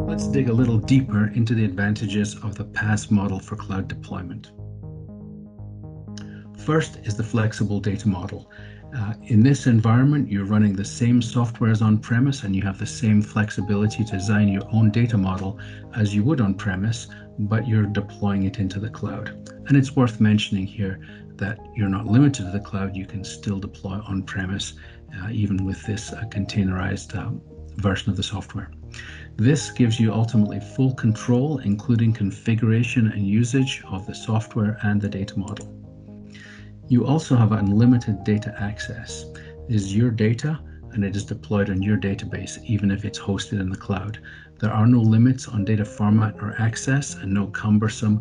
Let's dig a little deeper into the advantages of the PaaS model for cloud deployment. First is the flexible data model. In this environment, you're running the same software as on-premise, and you have the same flexibility to design your own data model as you would on-premise, but you're deploying it into the cloud. And it's worth mentioning here that you're not limited to the cloud. You can still deploy on-premise, even with this containerized version of the software. This gives you ultimately full control, including configuration and usage of the software and the data model. You also have unlimited data access. It is your data and it is deployed on your database, even if it's hosted in the cloud. There are no limits on data format or access, and no cumbersome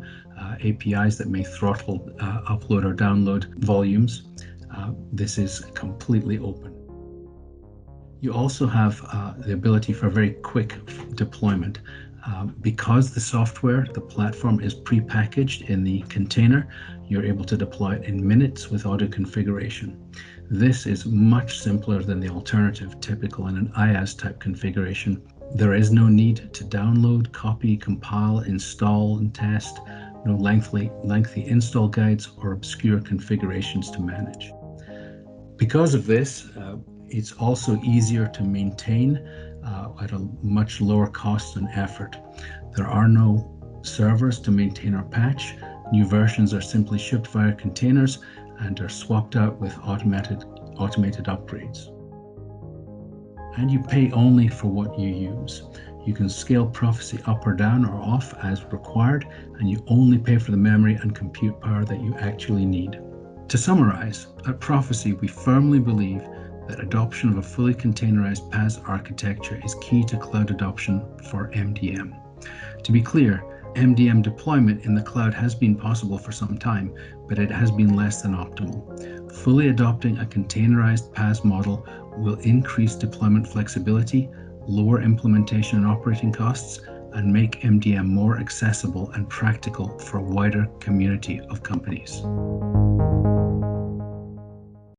APIs that may throttle upload or download volumes. This is completely open. You also have the ability for very quick deployment. Because the software, the platform is pre-packaged in the container, you're able to deploy it in minutes with auto configuration. This is much simpler than the alternative typical in an IaaS type configuration. There is no need to download, copy, compile, install, and test, no lengthy install guides or obscure configurations to manage. Because of this, it's also easier to maintain at a much lower cost and effort. There are no servers to maintain or patch. New versions are simply shipped via containers and are swapped out with automated upgrades. And you pay only for what you use. You can scale Profisee up or down or off as required, and you only pay for the memory and compute power that you actually need. To summarize, at Profisee, we firmly believe that adoption of a fully containerized PaaS architecture is key to cloud adoption for MDM. To be clear, MDM deployment in the cloud has been possible for some time, but it has been less than optimal. Fully adopting a containerized PaaS model will increase deployment flexibility, lower implementation and operating costs, and make MDM more accessible and practical for a wider community of companies.